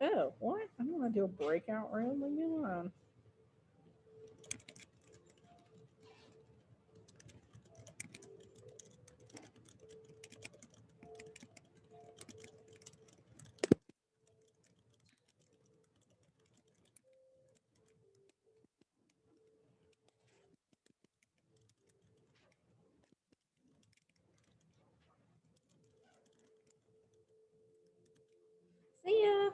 Oh, what? I don't want to do a breakout room. Leave me alone. See ya.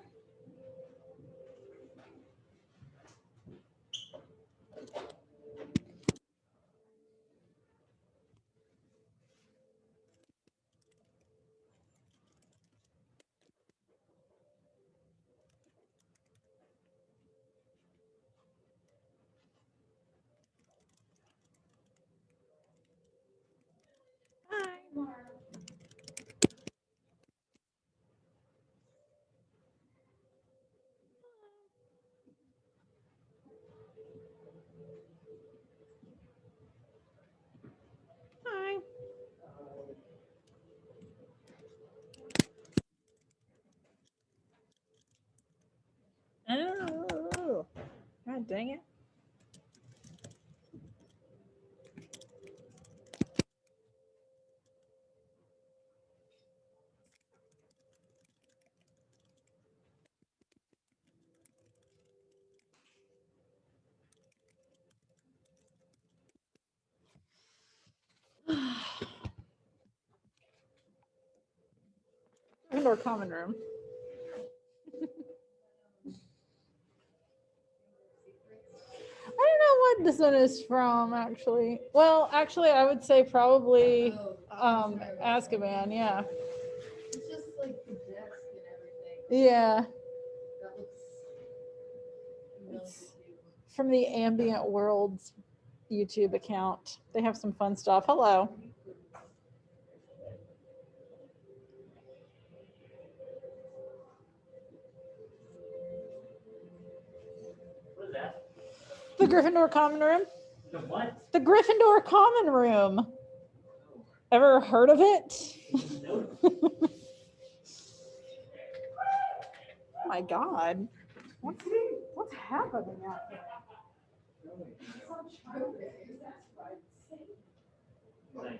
Bye. Bye. Oh, God dang it. Indoor common room. I don't know what this one is from, actually. Well, actually, I would say probably Azkaban, yeah. It's just like the desk and everything. Yeah. That looks really It's cute. from the Ambient Worlds YouTube account. They have some fun stuff. Hello. What is that? The Gryffindor common room. The what? The Gryffindor common room. Ever heard of it? No. Oh my God. What's happening out here? Nice.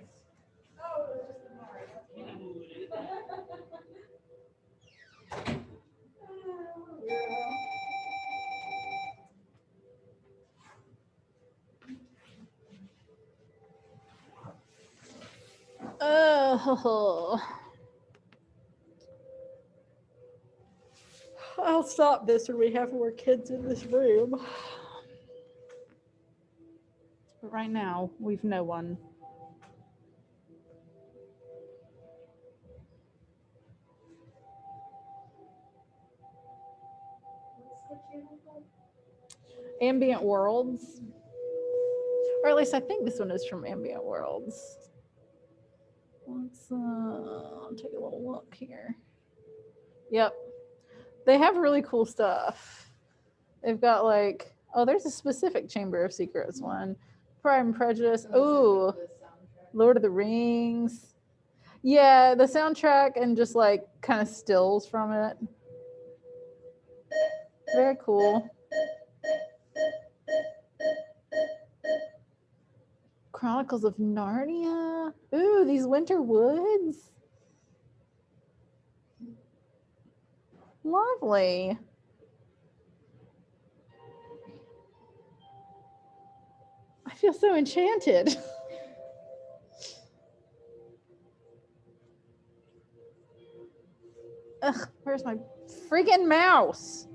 Oh. I'll stop this when we have more kids in this room. But right now, we've no one. What's the channel called? Ambient Worlds. Or at least I think this one is from Ambient Worlds. Let's take a little look here. Yep. They have really cool stuff. They've got like, oh, there's a specific Chamber of Secrets one. Pride and Prejudice. Ooh, The soundtrack. Lord of the Rings. Yeah, the soundtrack and just like kind of stills from it. Very cool. Chronicles of Narnia. Ooh, these winter woods. Lovely. I feel so enchanted. Ugh, where's my freaking mouse?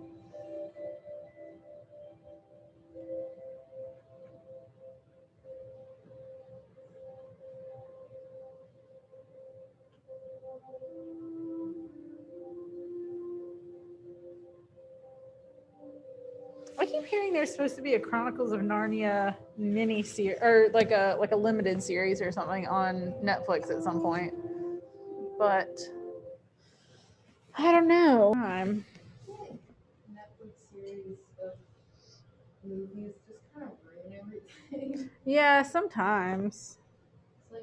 I keep hearing there's supposed to be a Chronicles of Narnia mini series or like a limited series or something on Netflix at some point. But I don't know. Netflix series of movies just kind of ruin everything. Yeah, sometimes. It's like,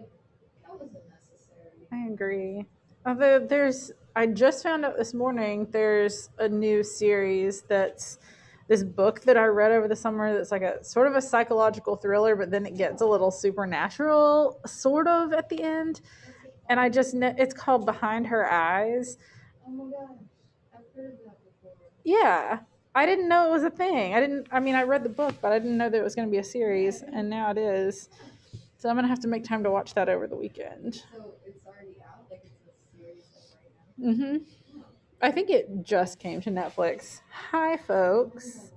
that was unnecessary. I agree. Although I just found out this morning there's a new series that's this book that I read over the summer that's like a sort of a psychological thriller, but then it gets a little supernatural sort of at the end. And I just know it's called Behind Her Eyes. Oh my gosh, I've heard that before. Yeah. I didn't know it was a thing. I read the book, but I didn't know that it was going to be a series, and now it is. So I'm going to have to make time to watch that over the weekend. So it's already out, like it's a series like right now. Mhm. I think it just came to Netflix. Hi folks.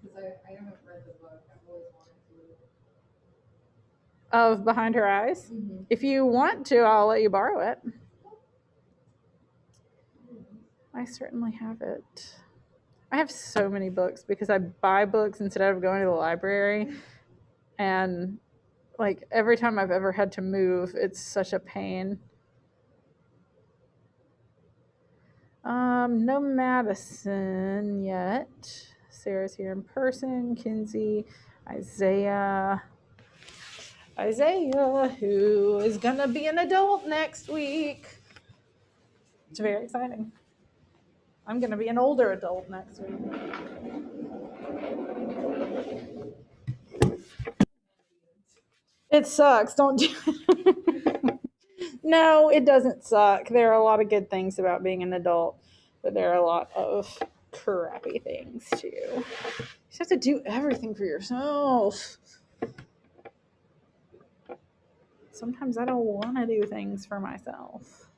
Because I haven't read the book. I've always wanted Of Behind Her Eyes. to. If you want to, I'll let you borrow it. I certainly have it. I have so many books because I buy books instead of going to the library. And like every time I've ever had to move, it's such a pain. No Madison yet. Sarah's here in person. Kinsey, Isaiah, who is gonna be an adult next week. It's very exciting. I'm gonna be an older adult next week. It sucks. Don't do it. No, it doesn't suck. There are a lot of good things about being an adult, but there are a lot of crappy things too. You just have to do everything for yourself. Sometimes I don't want to do things for myself.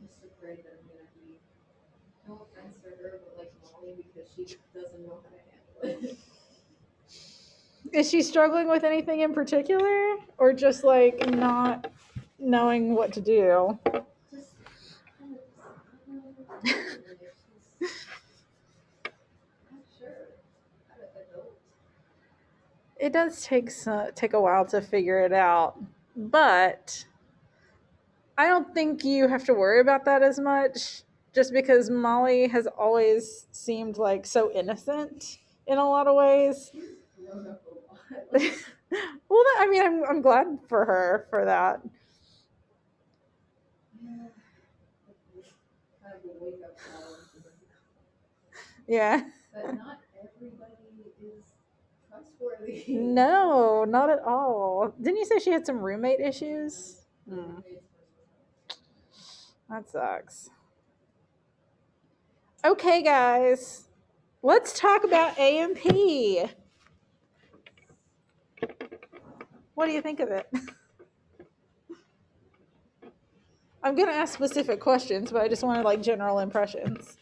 I'm just afraid that I'm gonna be, no offense to her, but like Molly, because she doesn't know how to handle it. Is she struggling with anything in particular, or just like not knowing what to do? Just kind of just, not sure how to adult. It does take a while to figure it out, but I don't think you have to worry about that as much, just because Molly has always seemed like so innocent in a lot of ways. Grown up a lot. Well, I mean, I'm glad for her for that. Yeah. Kind of a wake up call. Yeah. But not everybody is trustworthy. No, not at all. Didn't you say she had some roommate issues? That sucks. Okay, guys, let's talk about A&P. What do you think of it? I'm going to ask specific questions, but I just wanted like general impressions.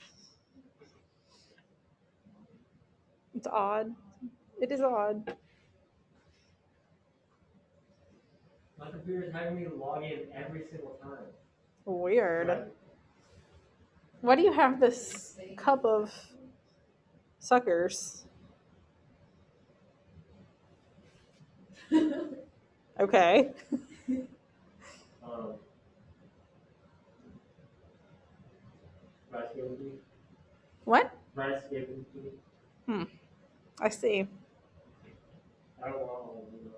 It's odd. It is odd. My computer's having me log in every single time. Weird. Right. Why do you have this cup of suckers? Okay. Rice gave it to me. What? Rice gave it to me. I see. I don't want all of them.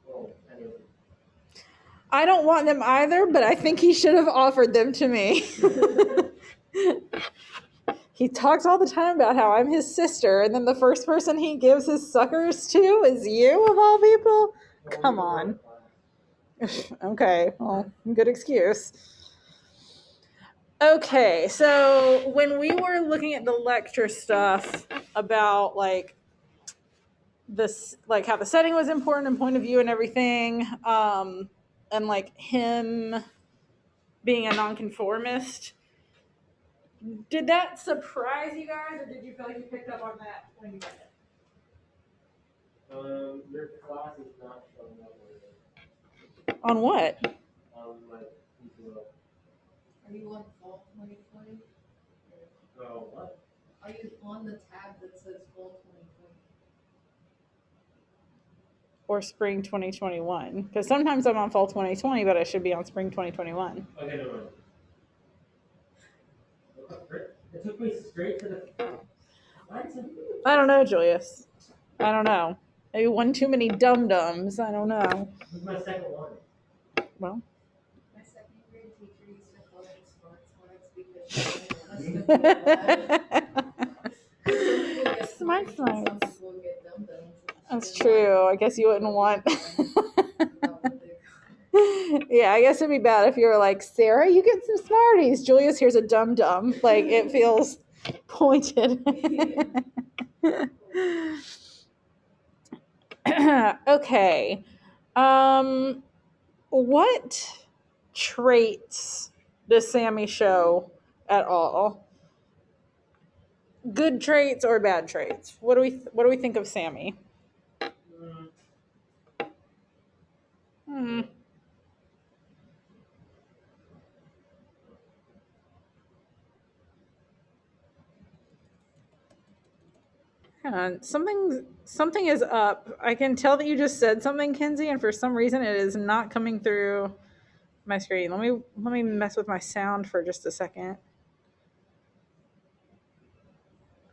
Oh, anyway. I don't want them either, but I think he should have offered them to me. He talks all the time about how I'm his sister, and then the first person he gives his suckers to is you, of all people? Come on. Okay, well, good excuse. Okay, so when we were looking at the lecture stuff about like this, like how the setting was important and point of view and everything, and like him being a nonconformist, did that surprise you guys, or did you feel like you picked up on that when you read it? Your class is not showing up On what? on my people. Are you on fall 2020? Oh, what? Are you on the tab that says fall 2020? Or spring 2021? Because sometimes I'm on fall 2020, but I should be on spring 2021. Okay, no, no. It took me straight to the. What? I don't know, Julius. I don't know. Maybe one too many dum-dums. I don't know. This is my second one. Well, My second grade teacher Smart Some smarts. people get dum-dums. That's And true. I guess you wouldn't want. about what they- Yeah, I guess it'd be bad if you were like, Sarah, you get some Smarties. Julius, here's a dum dum. Like it feels pointed. Okay. Um, what traits does Sammy show at all? Good traits or bad traits? What do we think of Sammy? Mm, Hmm. Hang on. Something is up. I can tell that you just said something, Kinsey, and for some reason it is not coming through my screen. Let me mess with my sound for just a second.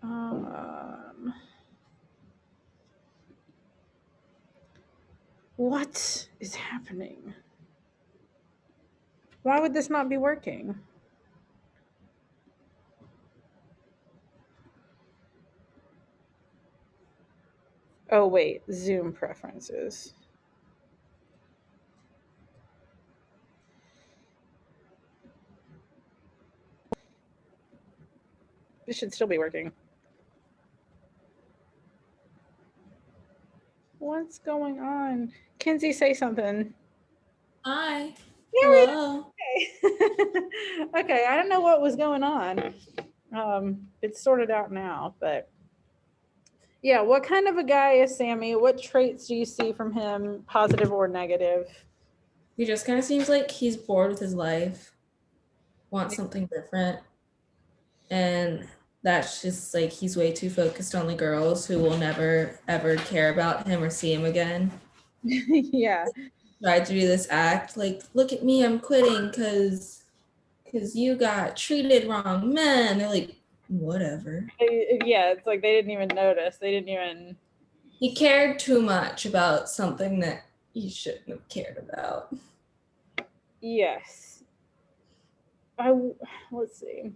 Um, what is happening? Why would this not be working? Oh wait, Zoom preferences. This should still be working. What's going on? Kinsey, say something. Hi. There we Hello. go. Okay, I don't know what was going on. It's sorted out now, but yeah, what kind of a guy is Sammy? What traits do you see from him, positive or negative? He just kind of seems like he's bored with his life, wants something different. And that's just like he's way too focused on the girls who will never ever care about him or see him again. Yeah. Tried to do this act like, look at me, I'm quitting because you got treated wrong. Man, they're like, whatever. Yeah, it's like they didn't even notice. They didn't even. He cared too much about something that he shouldn't have cared about. Yes. Let's see.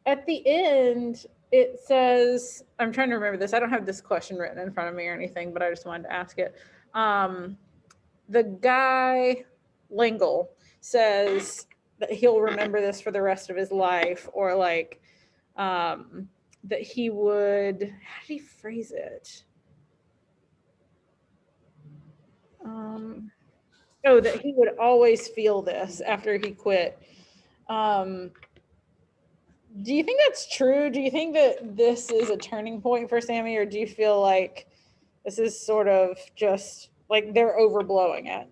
At the end, it says, I'm trying to remember this. I don't have this question written in front of me or anything, but I just wanted to ask it. The guy, Lingle, says that he'll remember this for the rest of his life, or like that he would, how did he phrase it? That he would always feel this after he quit. Do you think that's true? Do you think that this is a turning point for Sammy, or do you feel like this is sort of just like they're overblowing it?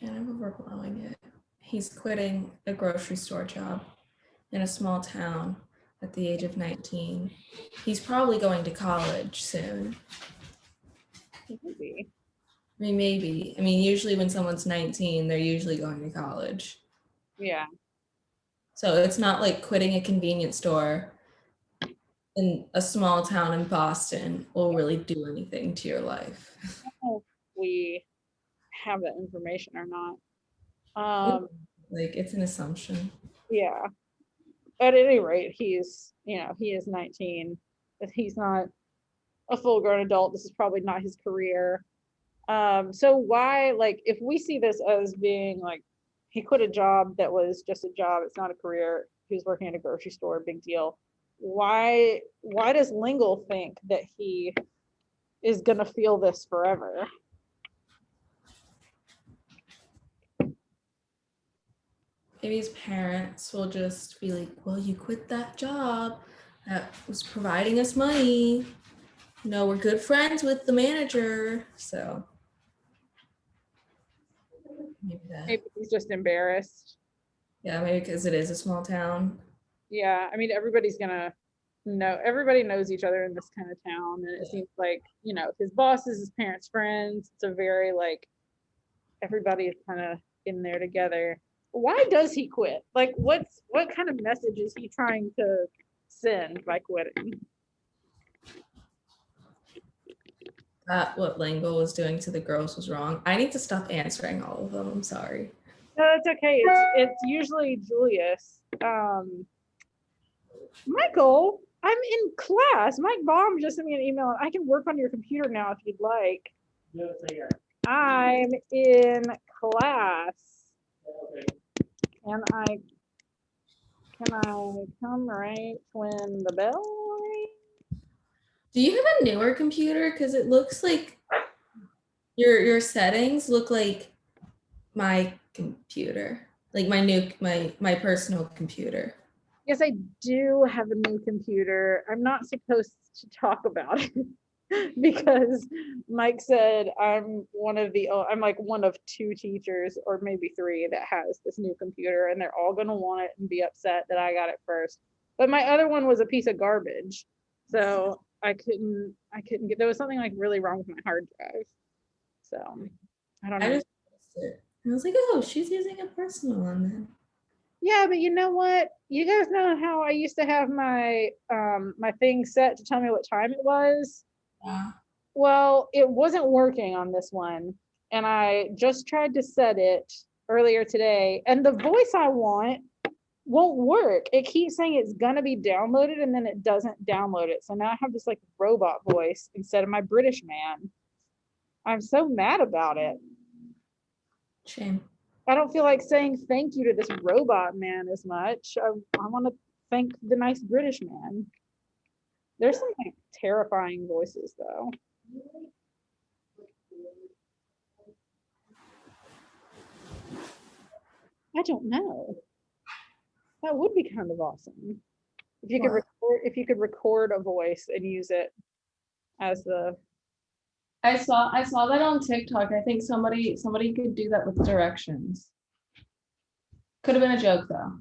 Kind of overblowing it. He's quitting a grocery store job in a small town at the age of 19. He's probably going to college soon. Maybe. I mean, maybe. I mean, usually when someone's 19, they're usually going to college. Yeah. So it's not like quitting a convenience store in a small town in Boston will really do anything to your life. I don't know if we have that information or not. Like, it's an assumption. Yeah. At any rate, he is 19. But he's not a full grown adult. This is probably not his career. So why, like, if we see this as being like he quit a job that was just a job, it's not a career. He was working at a grocery store, big deal. Why does Lingle think that he is gonna feel this forever? Maybe his parents will just be like, well, you quit that job that was providing us money. You know, we're good friends with the manager. So maybe that. Maybe he's just embarrassed. Yeah, maybe because it is a small town. Yeah, I mean, everybody knows each other in this kind of town, and it seems like, his bosses, his parents' friends. It's a very like everybody is kind of in there together. Why does he quit? Like, what kind of message is he trying to send by quitting? That what Langle was doing to the girls was wrong. I need to stop answering all of them. I'm sorry. No, that's okay. It's usually Julius. Michael, I'm in class. Mike Baum just sent me an email. I can work on your computer now if you'd like. Yeah, so yeah. I'm in class. Okay. Can I come right when the bell rings? Do you have a newer computer? Because it looks like your settings look like my computer, like my personal computer. Yes, I do have a new computer. I'm not supposed to talk about it because Mike said I'm like one of two teachers or maybe three that has this new computer, and they're all gonna want it and be upset that I got it first. But my other one was a piece of garbage, so I couldn't get. There was something like really wrong with my hard drive, so I don't I know. just noticed it. And I was like, oh, she's using a personal one then. Yeah, but you know what? You guys know how I used to have my my thing set to tell me what time it was? Yeah. Well, it wasn't working on this one, and I just tried to set it earlier today, and the voice I want won't work. It keeps saying it's gonna be downloaded, and then it doesn't download it. So now I have this like robot voice instead of my British man. I'm so mad about it. Shame. I don't feel like saying thank you to this robot man as much. I want to thank the nice British man. There's some like terrifying voices though. I don't know. That would be kind of awesome. If you could record a voice and use it as the I saw that on TikTok. I think somebody could do that with directions. Could have been a joke though.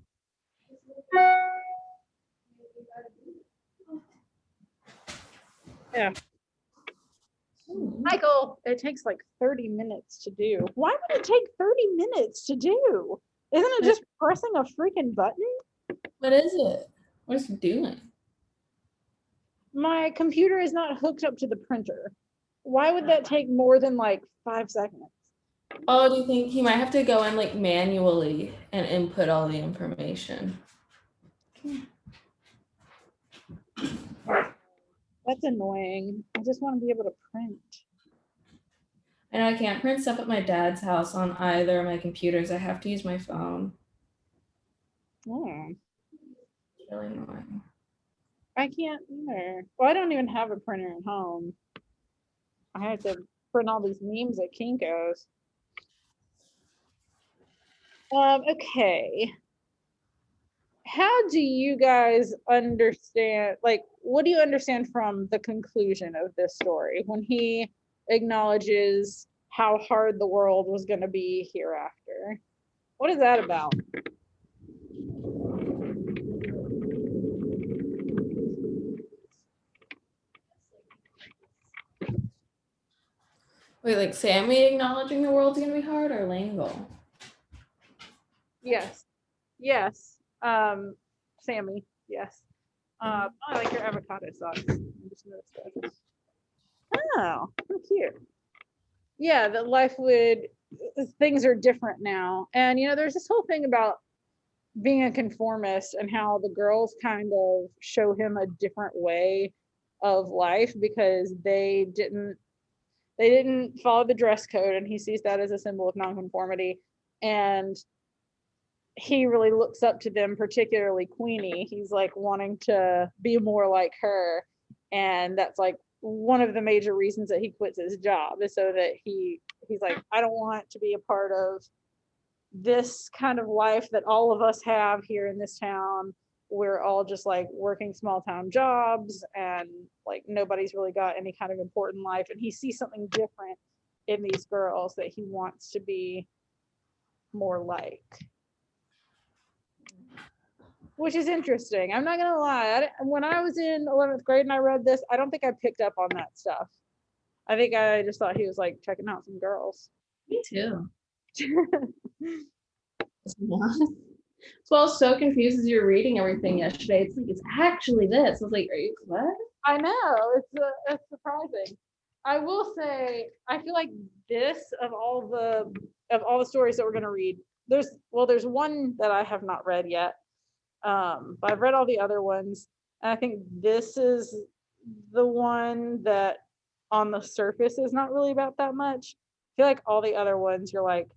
Michael, it takes like 30 minutes to do. Why would it take 30 minutes to do? Isn't it just pressing a freaking button? What is it? What is it doing? My computer is not hooked up to the printer. Why would that take more than like 5 seconds? Oh, do you think he might have to go in like manually and input all the information? That's annoying. I just want to be able to print. I know I can't print stuff at my dad's house on either of my computers. I have to use my phone. Oh, It's really annoying. I can't either. Well, I don't even have a printer at home. I have to print all these memes at Kinko's. Okay. How do you guys understand, like, what do you understand from the conclusion of this story when he acknowledges how hard the world was going to be hereafter? What is that about? Wait, like Sammy acknowledging the world's gonna be hard or Langle? Yes. Yes. Sammy, yes. I like your avocado sauce. I just noticed that. Oh, how cute. Yeah, that life would, things are different now. And, you know, there's this whole thing about being a conformist and how the girls kind of show him a different way of life because they didn't follow the dress code, and he sees that as a symbol of nonconformity. And he really looks up to them, particularly Queenie. He's like wanting to be more like her, and that's like one of the major reasons that he quits his job, is so that he's like, I don't want to be a part of this kind of life that all of us have here in this town. We're all just like working small town jobs, and like nobody's really got any kind of important life, and he sees something different in these girls that he wants to be more like, which is interesting. I'm not gonna lie, when I was in 11th grade and I read this, I don't think I picked up on that stuff. I think I just thought he was like checking out some girls. Me too. So I was so confused as you were reading everything yesterday. It's like it's actually this. I was like, are you what? I know, it's surprising. I will say, I feel like this of all the stories that we're gonna read, there's one that I have not read yet. But I've read all the other ones, and I think this is the one that on the surface is not really about that much. I feel like all the other ones you're like,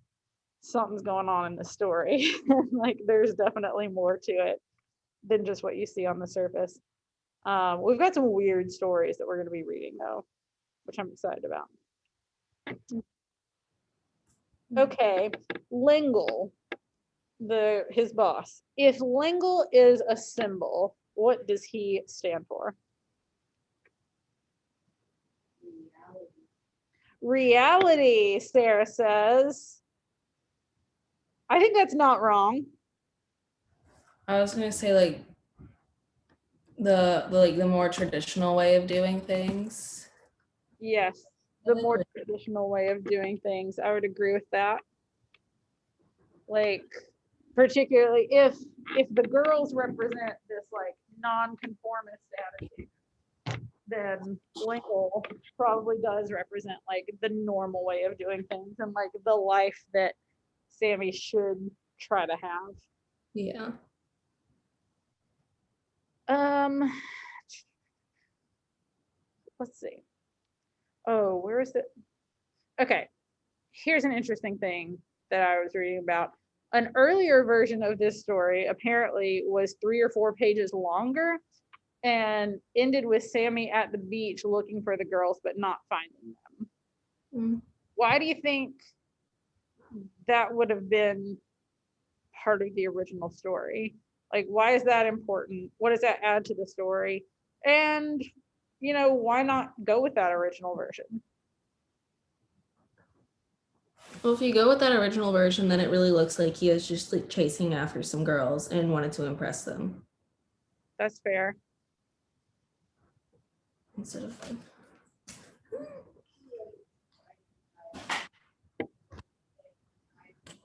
something's going on in the story. Like there's definitely more to it than just what you see on the surface. We've got some weird stories that we're going to be reading though, which I'm excited about. Okay, Lingle, his boss. If Lingle is a symbol, what does he stand for? Reality, Sarah says. I think that's not wrong. I was gonna say like the more traditional way of doing things. Yes, the more traditional way of doing things. I would agree with that. Like, particularly if the girls represent this like non-conformist attitude, then Lingle probably does represent like the normal way of doing things and like the life that Sammy should try to have. Yeah. Let's see. Oh, where is it? Okay, here's an interesting thing that I was reading about. An earlier version of this story apparently was 3 or 4 pages longer and ended with Sammy at the beach looking for the girls but not finding them. Mm. Why do you think that would have been part of the original story? Like, why is that important? What does that add to the story? And, why not go with that original version? Well, if you go with that original version, then it really looks like he was just like chasing after some girls and wanted to impress them That's fair. instead of like.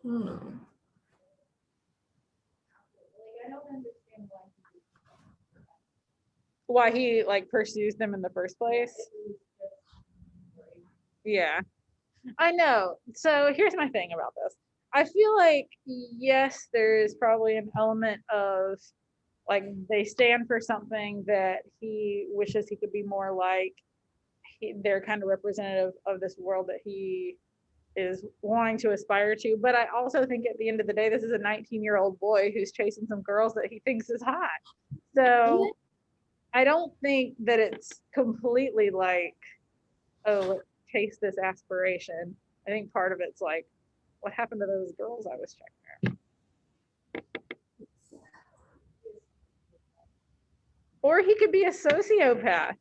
I don't know. Why he like pursues them in the first place. Yeah, I know. So here's my thing about this. I feel like, yes, there's probably an element of like they stand for something that he wishes he could be more like. They're kind of representative of this world that he is wanting to aspire to. But I also think at the end of the day, this is a 19-year-old boy who's chasing some girls that he thinks is hot. So I don't think that it's completely like, oh, let's chase this aspiration. I think part of it's like, what happened to those girls I was checking out? Or he could be a sociopath.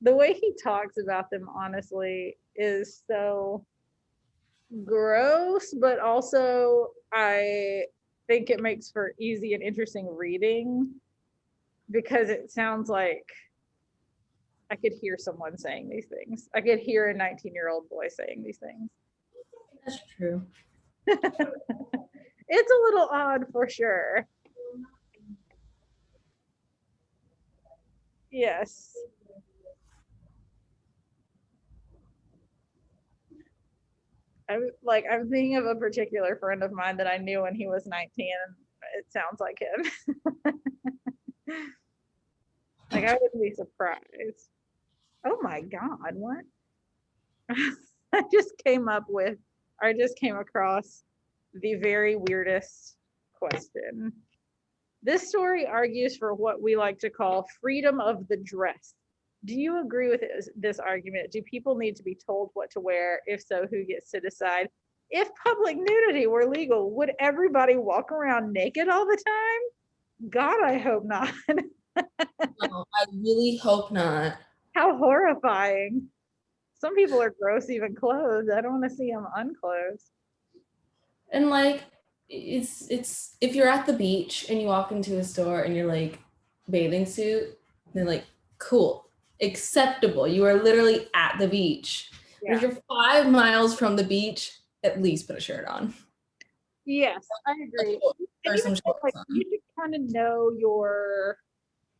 The way he talks about them, honestly, is so gross, but also I think it makes for easy and interesting reading because it sounds like I could hear someone saying these things. I could hear a 19-year-old boy saying these things. That's true. It's a little odd for sure. Yes. I'm thinking of a particular friend of mine that I knew when he was 19, and it sounds like him. Like, I wouldn't be surprised. Oh my God, what? I just came across the very weirdest question. This story argues for what we like to call freedom of the dress. Do you agree with this argument? Do people need to be told what to wear? If so, who gets to decide? If public nudity were legal, would everybody walk around naked all the time? God, I hope not. No, I really hope not. How horrifying. Some people are gross even clothed. I don't want to see them unclothed. And like it's if you're at the beach and you walk into a store and you're like bathing suit, then like cool, acceptable. You are literally at the beach. Yeah. If you're 5 miles from the beach, at least put a shirt on. Yes, I agree. Or some shorts like, on. you should kind of know your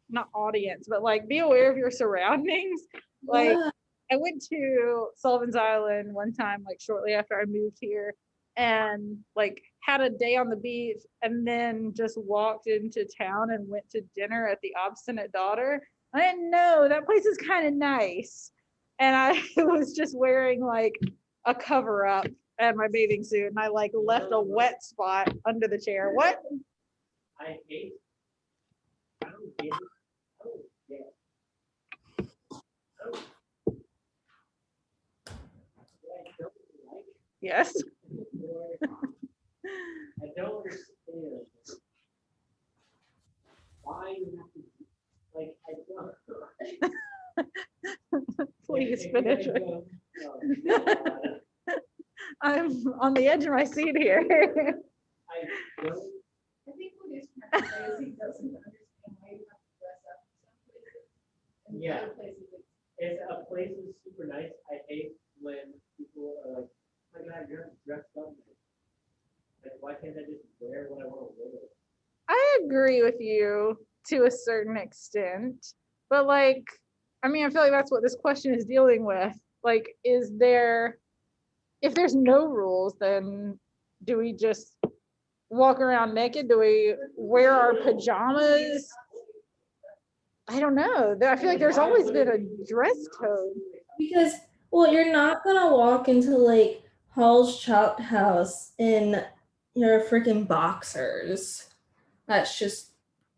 not audience, but like be aware of your surroundings. Like Yeah. I went to Sullivan's Island one time, like shortly after I moved here, and like had a day on the beach, and then just walked into town and went to dinner at the Obstinate Daughter. I didn't know that place is kind of nice, and I was just wearing like a cover up and my bathing suit, and I like left a wet spot under the chair. What? I hate. I don't get it. I don't get it. I don't. What I don't like. Yes. I don't understand why you have to, like, I don't. Please If finish you're it. gonna go, no, I'm on the edge of my seat here. I don't. I think what he's trying to say is he doesn't understand why you have to dress up in some places. And Yeah. other places, If a place is super nice, I hate when people are like, "Oh my God, you're dressed up." Like, why can't I just wear what I want to wear? I agree with you to a certain extent, but like, I mean, I feel like that's what this question is dealing with. Like, is there, if there's no rules, then do we just walk around naked? Do we wear our pajamas? I don't know. I feel like there's always been a dress code. Because, well, you're not gonna walk into like Hall's Chop House in your freaking boxers. That's just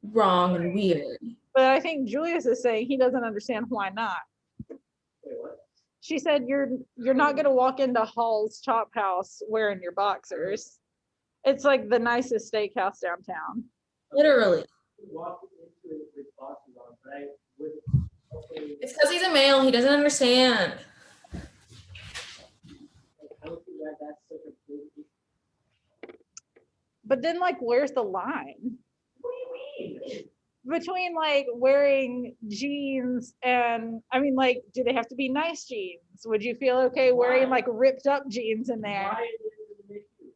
wrong and weird. But I think Julius is saying he doesn't understand why not. Wait, what? She said you're not gonna walk into Hall's Chop House wearing your boxers. It's like the nicest steakhouse downtown. Literally. Walk into it with boxes on, but I would. Okay, It's because he's a male. He doesn't understand. like, I don't think that that's such a big issue. But then like where's the line What do you mean? between like wearing jeans and, I mean, like, do they have to be nice jeans? Would you feel okay wearing Why? like ripped up jeans in there? Why is it an issue?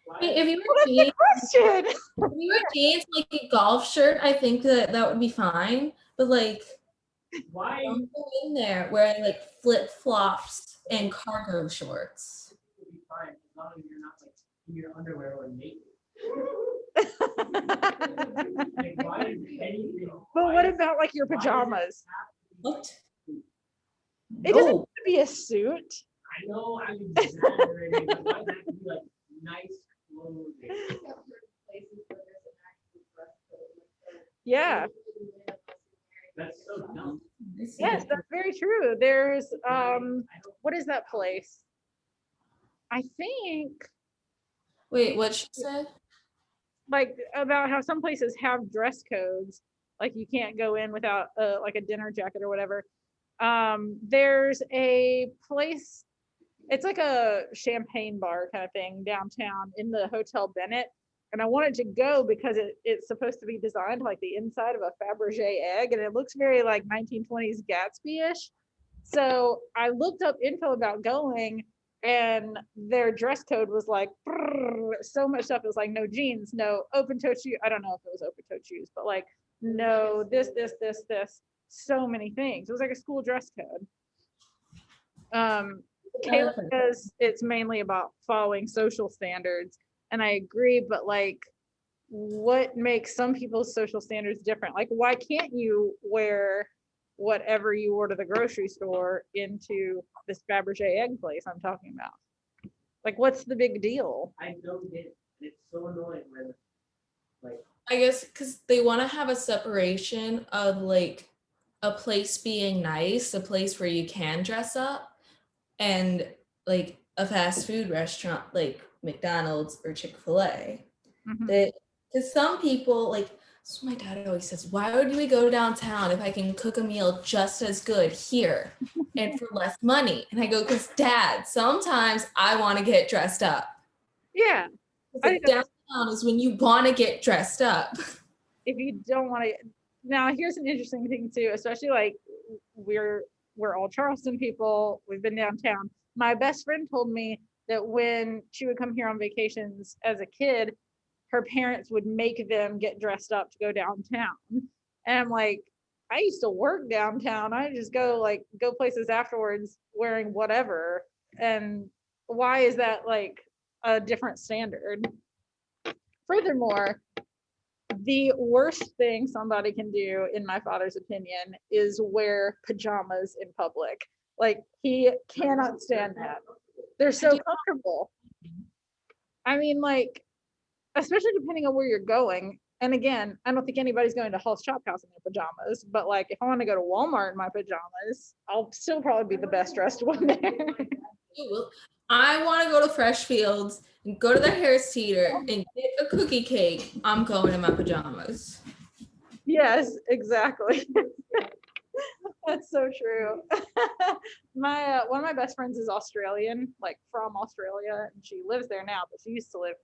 Why? I mean, if you Well, were jeans, that's the question. if you were jeans like a golf shirt, I think that would be fine. But like, Why? don't go in there wearing like flip flops and cargo shorts. Would be fine as long as you're not like in your underwear or naked. Like, why is anything? But why what is- about like your why does it pajamas? have to be- What? It doesn't No. have to be a suit. I know I'm exaggerating, but why does that have to be like nice clothing? except for places where there's an actual dress code. Like the- Yeah. That's so dumb. Yes, that's very true. There's I don't- what is that place? I think Wait, what she said? like about how some places have dress codes, like you can't go in without like a dinner jacket or whatever. There's a place, it's like a champagne bar kind of thing downtown in the Hotel Bennett, and I wanted to go because it's supposed to be designed like the inside of a Fabergé egg, and it looks very like 1920s Gatsby-ish. So I looked up info about going, and their dress code was like so much stuff. It was like no jeans, no open toe shoe. I don't know if it was open toe shoes, but like no this, so many things. It was like a school dress code. Kayla says it's mainly about following social standards, and I agree, but like what makes some people's social standards different? Like why can't you wear whatever you order the grocery store into this Fabergé egg place I'm talking about? Like what's the big deal? I don't get it. It's so annoying when, like, I guess because they want to have a separation of like a place being nice, a place where you can dress up, and like a fast food restaurant like McDonald's or Chick-fil-A. Mhm. That because some people like, so my dad always says, why would we go downtown if I can cook a meal just as good here and for less money? And I go, because dad, sometimes I want to get dressed up. Yeah, I Like, think downtown is when you want to get dressed up. if you don't want to. Now here's an interesting thing too, especially like we're all Charleston people, we've been downtown. My best friend told me that when she would come here on vacations as a kid, her parents would make them get dressed up to go downtown. And I'm like, I used to work downtown. I just go places afterwards wearing whatever. And why is that like a different standard? Furthermore, the worst thing somebody can do, in my father's opinion, is wear pajamas in public. Like, he cannot stand that. They're so comfortable. I mean, like, especially depending on where you're going. And again, I don't think anybody's going to Hall's Chop House in their pajamas, but like if I want to go to Walmart in my pajamas, I'll still probably be the best dressed one there. I want to go to Freshfields and go to the Harris Teeter and get a cookie cake. I'm going in my pajamas. Yes, exactly. That's so true. My one of my best friends is Australian, like from Australia, and she lives there now, but she used to live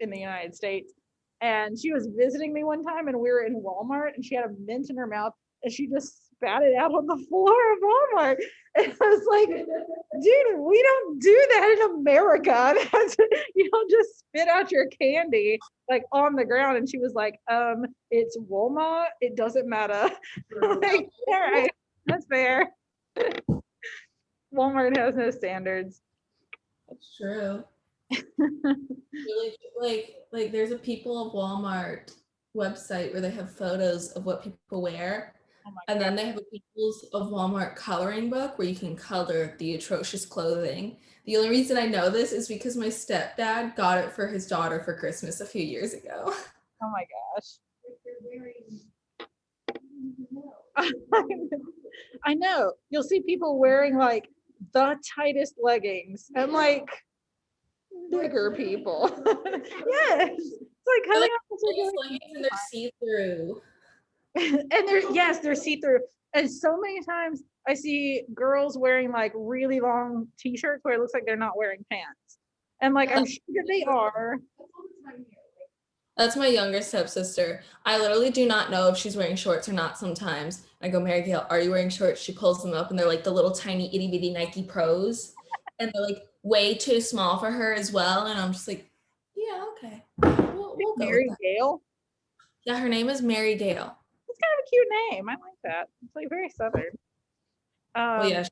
in the United States. And she was visiting me one time, and we were in Walmart, and she had a mint in her mouth, and she just spat it out on the floor of Walmart. And I was like, dude, we don't do that in America. You don't just spit out your candy like on the ground. And she was like, it's Walmart. It doesn't matter. Like, all right, that's fair. Walmart has no standards. That's true. Really, like there's a People of Walmart website where they have photos of what people wear. Oh my And God. then they have a People's of Walmart coloring book where you can color the atrocious clothing. The only reason I know this is because my stepdad got it for his daughter for Christmas a few years ago. Oh my gosh. I know. You'll see people wearing like the tightest leggings and like bigger people. Yes. It's like They're coming like up with these leggings and they're see-through. and they're see-through. And so many times I see girls wearing like really long t-shirts where it looks like they're not wearing pants. And like I'm sure that they are. That's my younger stepsister. I literally do not know if she's wearing shorts or not sometimes. I go, Mary Gail, are you wearing shorts? She pulls them up and they're like the little tiny itty bitty Nike Pros. And they're like way too small for her as well. And I'm just like, yeah, okay. We'll go with Mary that. Gail. Yeah, her name is Mary Gail. It's kind of a cute name. I like that. It's like very southern. Well, yeah,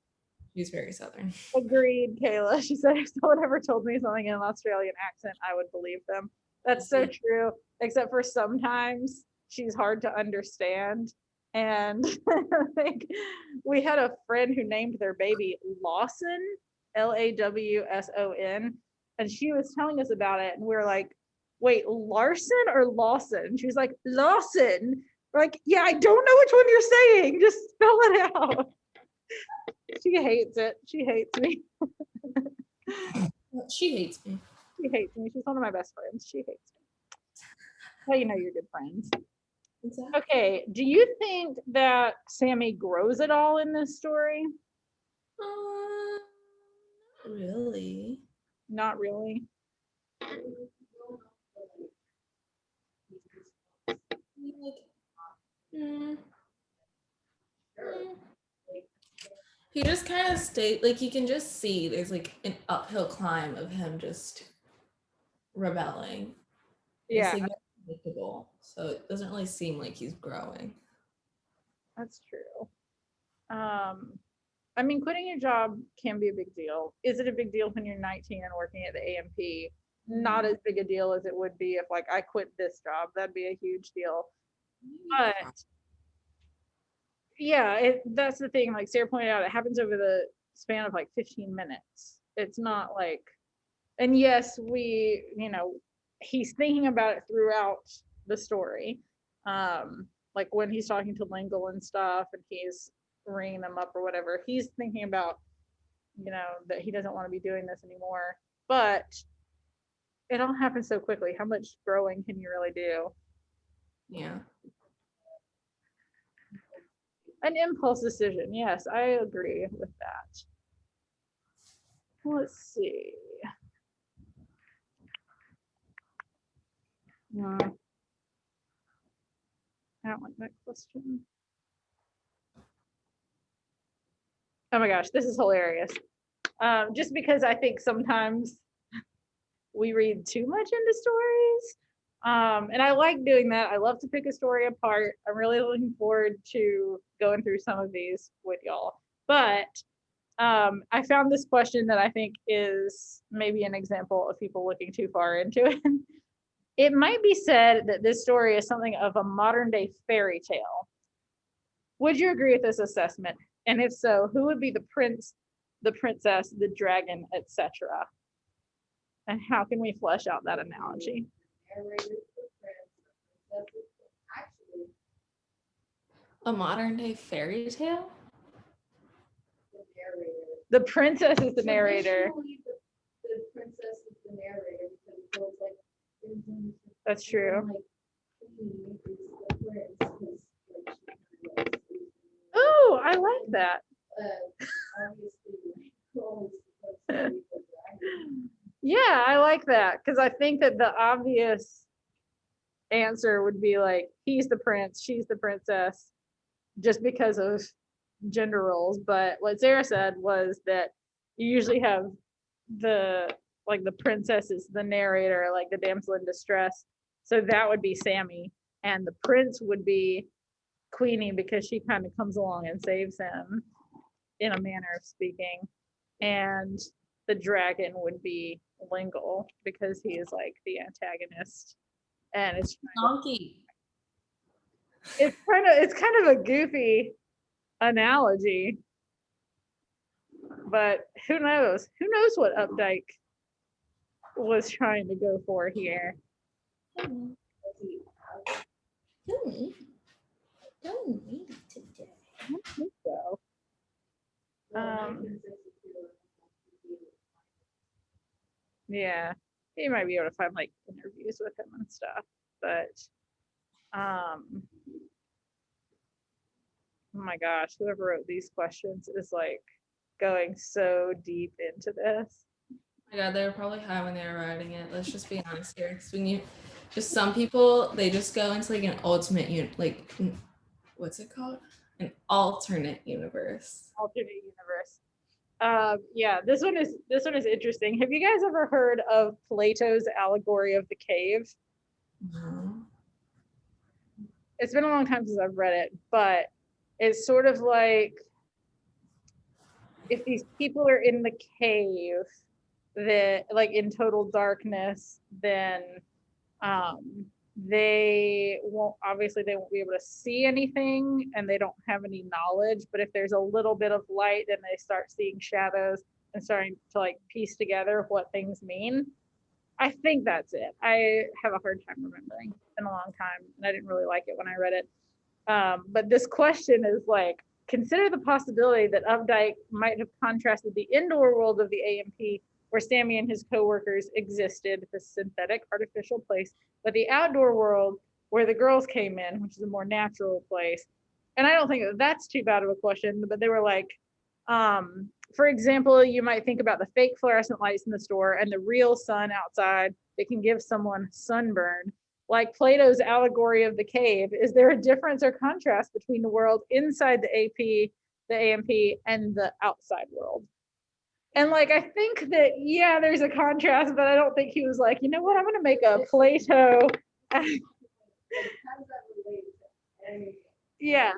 she's very southern. Agreed, Kayla. She said if someone ever told me something in an Australian accent, I would believe them. That's so true, except for sometimes she's hard to understand. And like we had a friend who named their baby Lawson, Lawson, and she was telling us about it, and we were like, wait, Larson or Lawson? She was like, Lawson. We're like, yeah, I don't know which one you're saying. Just spell it out. She hates it. She hates me. She hates me. She hates me. She's one of my best friends. She hates me. How you know you're good friends. Exactly. Okay, do you think that Sammy grows at all in this story? Not really. Not really. He just kind of stayed, like you can just see there's like an uphill climb of him just rebelling. Yeah, It's like predictable, so it doesn't really seem like he's growing. that's true. I mean, quitting your job can be a big deal. Is it a big deal when you're 19 and working at the AMP? Not as big a deal as it would be if like I quit this job. That'd be a huge deal. But yeah, that's the thing. Like Sarah pointed out, it happens over the span of like 15 minutes. It's not like, and yes, he's thinking about it throughout the story. Like when he's talking to Lingle and stuff, and he's ringing them up or whatever, he's thinking about, that he doesn't want to be doing this anymore. But it all happens so quickly. How much growing can you really do? Yeah. An impulse decision. Yes, I agree with that. Let's see. I don't like that question. Oh my gosh, this is hilarious. Just because I think sometimes we read too much into stories. And I like doing that. I love to pick a story apart. I'm really looking forward to going through some of these with y'all. But I found this question that I think is maybe an example of people looking too far into it. It might be said that this story is something of a modern day fairy tale. Would you agree with this assessment? And if so, who would be the prince, the princess, the dragon, etc.? And how can we flesh out that analogy? Actually, A modern day fairy tale? the narrator. The princess is the narrator. Traditionally, the princess is the narrator because it feels like That's true. like queen is the prince because like she kind of like Oh, I like that. obviously always supposed to be the dragon. Yeah, I like that because I think that the obvious answer would be like he's the prince, she's the princess, just because of gender roles. But what Sarah said was that you usually have the princess is the narrator, like the damsel in distress. So that would be Sammy, and the prince would be Queenie because she kind of comes along and saves him in a manner of speaking. And the dragon would be Lingle because he is like the antagonist. And Donkey. it's kind of a goofy analogy. But who knows? Who knows what Updike was trying to go for here? Don't need it today. I don't think so. Yeah, you might be able to find like interviews with him and stuff, but oh my gosh, whoever wrote these questions is like going so deep into this. Oh my God, they were probably high when they were writing it. Let's just be honest here. 'Cause when you just some people, they just go into like an ultimate what's it called? An alternate universe. Alternate universe. Yeah, this one is interesting. Have you guys ever heard of Plato's allegory of the cave? No. It's been a long time since I've read it, but it's sort of like if these people are in the cave that like in total darkness, then they won't be able to see anything and they don't have any knowledge. But if there's a little bit of light, then they start seeing shadows and starting to like piece together what things mean. I think that's it. I have a hard time remembering. It's been a long time and I didn't really like it when I read it. But this question is like, consider the possibility that Updike might have contrasted the indoor world of the AMP where Sammy and his coworkers existed, this synthetic artificial place, but the outdoor world where the girls came in, which is a more natural place. And I don't think that's too bad of a question, but they were like, for example, you might think about the fake fluorescent lights in the store and the real sun outside that can give someone sunburn. Like Plato's allegory of the cave, is there a difference or contrast between the world inside the AMP, and the outside world? And like, I think that, yeah, there's a contrast, but I don't think he was like, you know what, I'm going to make a Plato. Yeah.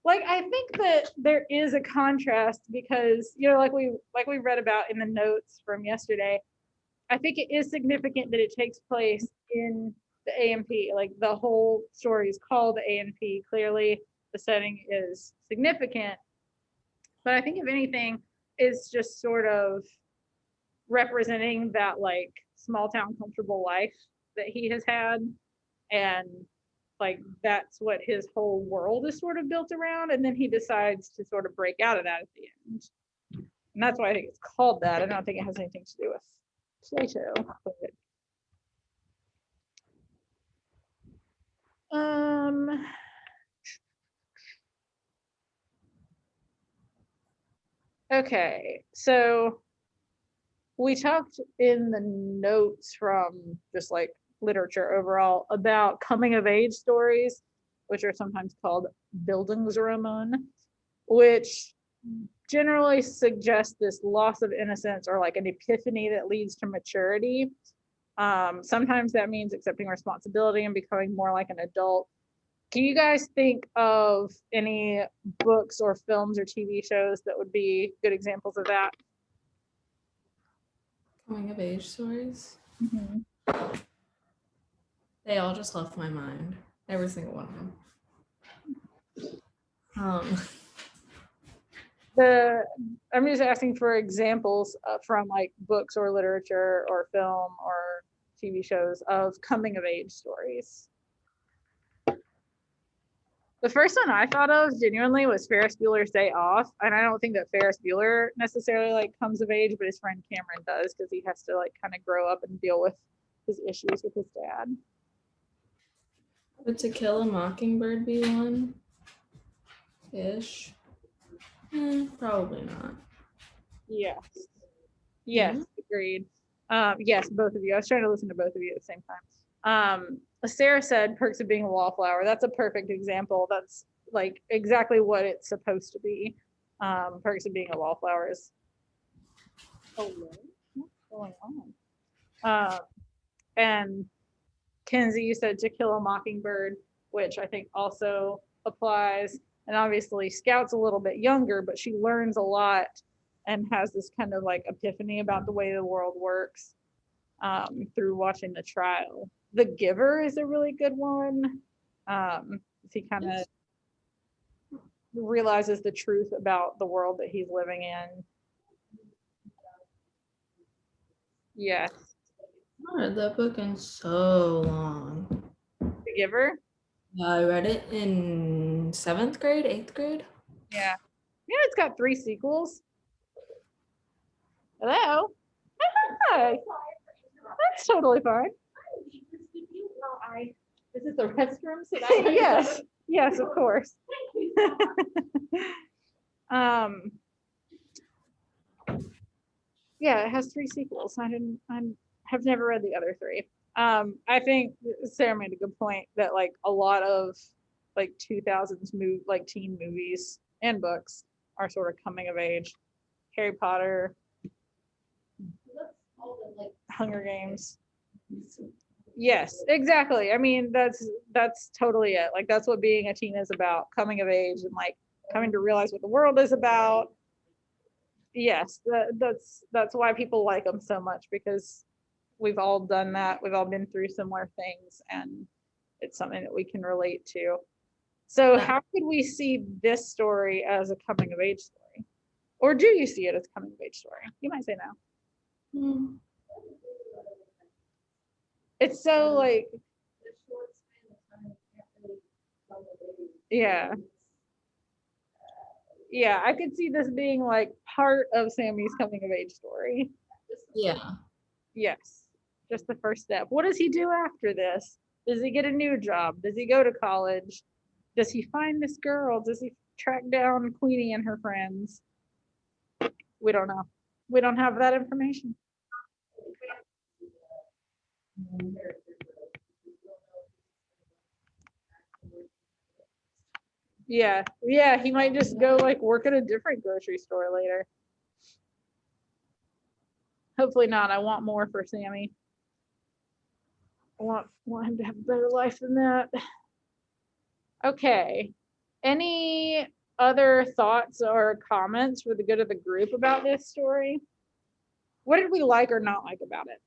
Like, I think that there is a contrast because, you know, like we read about in the notes from yesterday, I think it is significant that it takes place in the AMP. Like the whole story is called the AMP. Clearly the setting is significant, but I think if anything, is just sort of representing that like small town comfortable life that he has had, and like that's what his whole world is sort of built around, and then he decides to sort of break out of that at the end, and that's why I think it's called that. I don't think it has anything to do with Plato, but okay, so we talked in the notes from just like literature overall about coming of age stories, which are sometimes called Bildungsroman, which generally suggest this loss of innocence or like an epiphany that leads to maturity. Sometimes that means accepting responsibility and becoming more like an adult. Can you guys think of any books or films or TV shows that would be good examples of that? Coming of age stories. They all just left my mind. Every single one of them. I'm just asking for examples from like books or literature or film or TV shows of coming of age stories. The first one I thought of genuinely was Ferris Bueller's Day Off, and I don't think that Ferris Bueller necessarily like comes of age, but his friend Cameron does because he has to like kind of grow up and deal with his issues with his dad. Would To Kill a Mockingbird be one? Ish. Probably not. Yes. Yes, agreed. Yes, both of you. I was trying to listen to both of you at the same time. Sarah said Perks of Being a Wallflower. That's a perfect example. That's like exactly what it's supposed to be. Perks of Being a Wallflower is. Oh, what's going on? And Kenzie, you said To Kill a Mockingbird, which I think also applies. And obviously, Scout's a little bit younger, but she learns a lot and has this kind of like epiphany about the way the world works through watching the trial. The Giver is a really good one. He kind of realizes the truth about the world that he's living in. Yes. I read that book in so long. The Giver? I read it in 7th grade, 8th grade. Yeah. Yeah, it's got 3 sequels. Hello? Hi. That's totally fine. Is it the restroom? So Yes. Yes, of course. Yeah, it has 3 sequels. I have never read the other 3. I think Sarah made a good point that like a lot of like 2000s like teen movies and books are sort of coming of age. Harry Potter, Hunger Games. Yes, exactly. I mean, that's totally it. Like that's what being a teen is about, coming of age and like coming to realize what the world is about. Yes, that's why people like them so much, because we've all done that. We've all been through similar things, and it's something that we can relate to. So how could we see this story as a coming of age story? Or do you see it as a coming of age story? You might say no. It's so like, yeah. Yeah, I could see this being like part of Sammy's coming of age story. Yeah. Yes, just the first step. What does he do after this? Does he get a new job? Does he go to college? Does he find this girl? Does he track down Queenie and her friends? We don't know. We don't have that information. Yeah, he might just go like work at a different grocery store later. Hopefully not. I want more for Sammy. I want him to have a better life than that. Okay. Any other thoughts or comments for the good of the group about this story? What did we like or not like about it?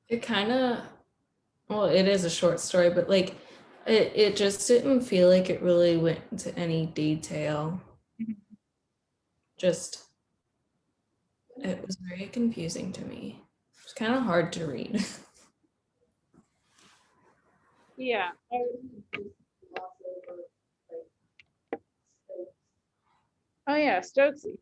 It kind of, well, it is a short story, but like it just didn't feel like it really went into any detail. Just, it was very confusing to me. It's kind of hard to read. Yeah. Oh yeah, Stokesy.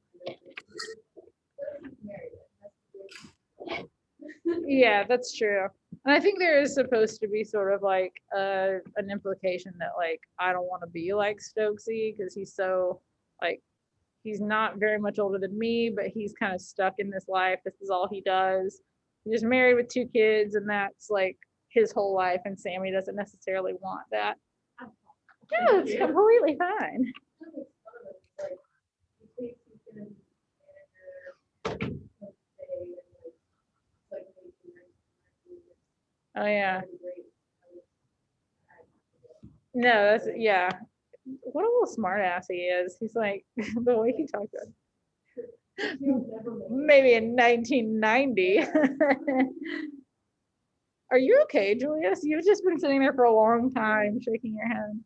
Yeah, that's true. And I think there is supposed to be sort of like an implication that like I don't want to be like Stokesy because he's so like he's not very much older than me, but he's kind of stuck in this life. This is all he does. He's married with 2 kids, and that's like his whole life. And Sammy doesn't necessarily want that. Yeah, it's completely fine. Oh yeah. No, that's yeah. What a little smart ass he is. He's like the way he talks about maybe in 1990. Are you okay, Julius? You've just been sitting there for a long time, shaking your head.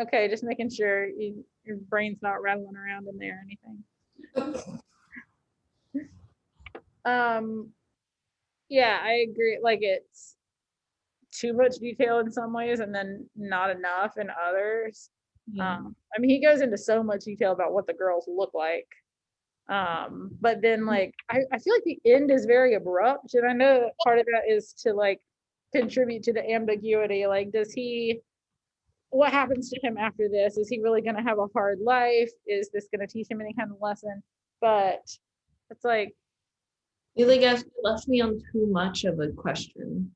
Okay, just making sure your brain's not rattling around in there or anything. Yeah, I agree. Like it's too much detail in some ways and then not enough in others. Yeah. I mean, he goes into so much detail about what the girls look like. But then like I feel like the end is very abrupt, and I know that part of that is to like contribute to the ambiguity. Like, what happens to him after this? Is he really going to have a hard life? Is this going to teach him any kind of lesson? But it's like, You like I've left me on too much of a question.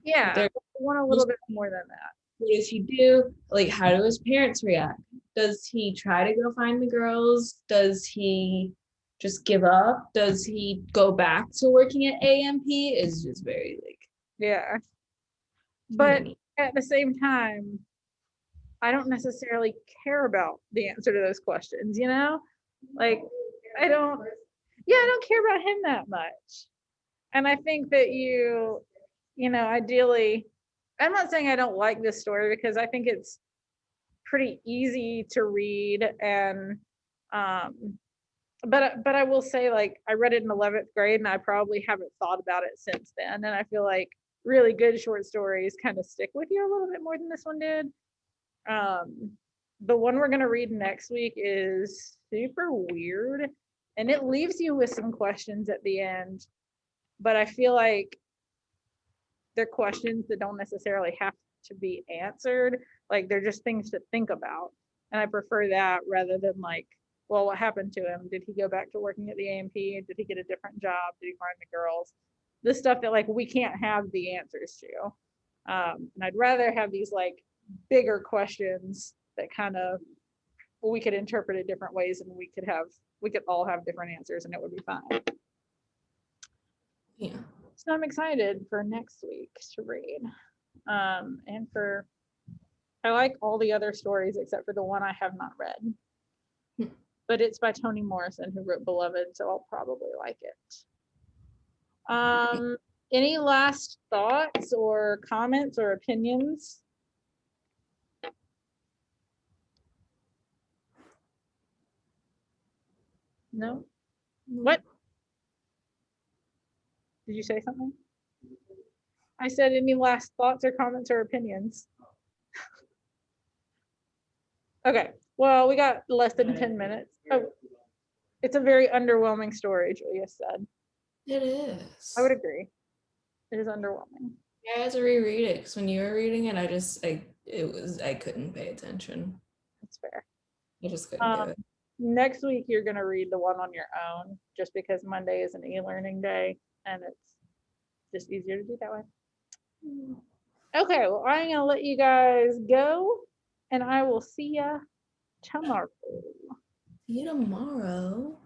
yeah, There- I want a little bit more than that. What does he do? Like, how do his parents react? Does he try to go find the girls? Does he just give up? Does he go back to working at AMP? It's just very like. Yeah. But many. at the same time, I don't necessarily care about the answer to those questions, you know? Like, I don't care about him that much. And I think that ideally, I'm not saying I don't like this story because I think it's pretty easy to read and but I will say, like, I read it in 11th grade and I probably haven't thought about it since then, and I feel like really good short stories kind of stick with you a little bit more than this one did. The one we're going to read next week is super weird and it leaves you with some questions at the end, but I feel like they're questions that don't necessarily have to be answered. Like, they're just things to think about. And I prefer that rather than like, well, what happened to him? Did he go back to working at the AMP? Did he get a different job? Did he find the girls? This stuff that like we can't have the answers to. And I'd rather have these like bigger questions that kind of we could interpret it different ways, and we could all have different answers and it would be fine. Yeah. So I'm excited for next week to read. And I like all the other stories except for the one I have not read. But it's by Toni Morrison, who wrote Beloved, so I'll probably like it. Any last thoughts or comments or opinions? No? What? Did you say something? I said any last thoughts or comments or opinions? Okay, well, we got less than 10 minutes. Oh, it's a very underwhelming story, Julia said. It is. I would agree. It is underwhelming. Yeah, I had to reread it because when you were reading it, I couldn't pay attention. That's fair. I just couldn't do it. Next week, you're going to read the one on your own, just because Monday is an e-learning day and it's just easier to do that way. Okay, well, I'm going to let you guys go and I will see ya tomorrow. See you tomorrow.